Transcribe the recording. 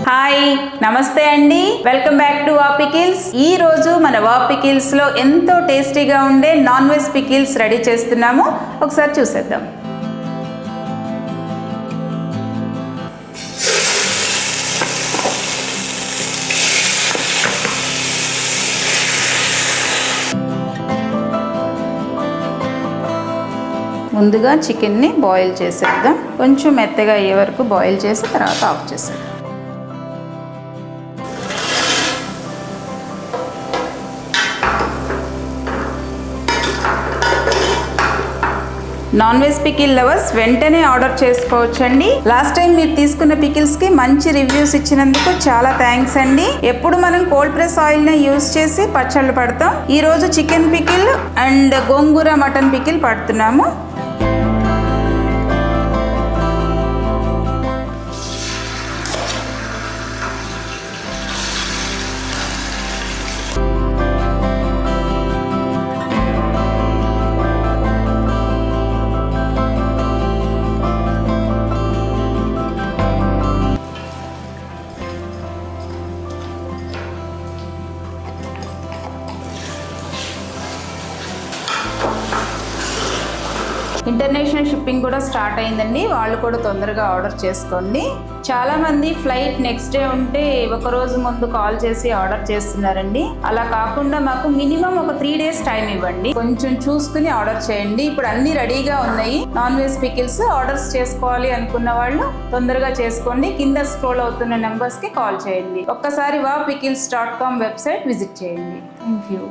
Hi నమస్తే అండి, welcome back to వా పికిల్స్. ఈ రోజు మన వా పికిల్స్ లో ఎంతో టేస్టీగా ఉండే నాన్ వెజ్ పికిల్స్ రెడీ చేస్తున్నాము. ఒకసారి చూసేద్దాం. ముందుగా చికెన్ని బాయిల్ చేసేద్దాం. కొంచెం మెత్తగా అయ్యే వరకు బాయిల్ చేసి తర్వాత ఆఫ్ చేసేద్దాం. నాన్ వెజ్ పికిల్ లవర్స్ వెంటనే ఆర్డర్ చేసుకోవచ్చండి. లాస్ట్ టైం మీరు తీసుకున్న పికిల్స్ కి మంచి రివ్యూస్ ఇచ్చినందుకు చాలా థ్యాంక్స్ అండి. ఎప్పుడు మనం కోల్డ్ ప్రెస్ ఆయిల్ ని యూజ్ చేసి పచ్చళ్ళు పడతాం. ఈ రోజు chicken pickle and gongura mutton pickle పడుతున్నాము. ఇంటర్నేషనల్ షిప్పింగ్ కూడా స్టార్ట్ అయిందండి. వాళ్ళు కూడా తొందరగా ఆర్డర్ చేసుకోండి. చాలామంది ఫ్లైట్ నెక్స్ట్ డే ఉంటే ఒక రోజు ముందు కాల్ చేసి ఆర్డర్ చేస్తున్నారండి. అలా కాకుండా మాకు మినిమం ఒక 3 days టైం ఇవ్వండి. కొంచెం చూసుకుని ఆర్డర్ చేయండి. ఇప్పుడు అన్ని రెడీగా ఉన్నాయి. నాన్ వెజ్ పికిల్స్ ఆర్డర్స్ చేసుకోవాలి అనుకున్న వాళ్ళు తొందరగా చేసుకోండి. కింద స్క్రోల్ అవుతున్న నెంబర్స్కి కాల్ చేయండి. ఒక్కసారి wapikils.com వెబ్సైట్ విజిట్ చేయండి. Thank you.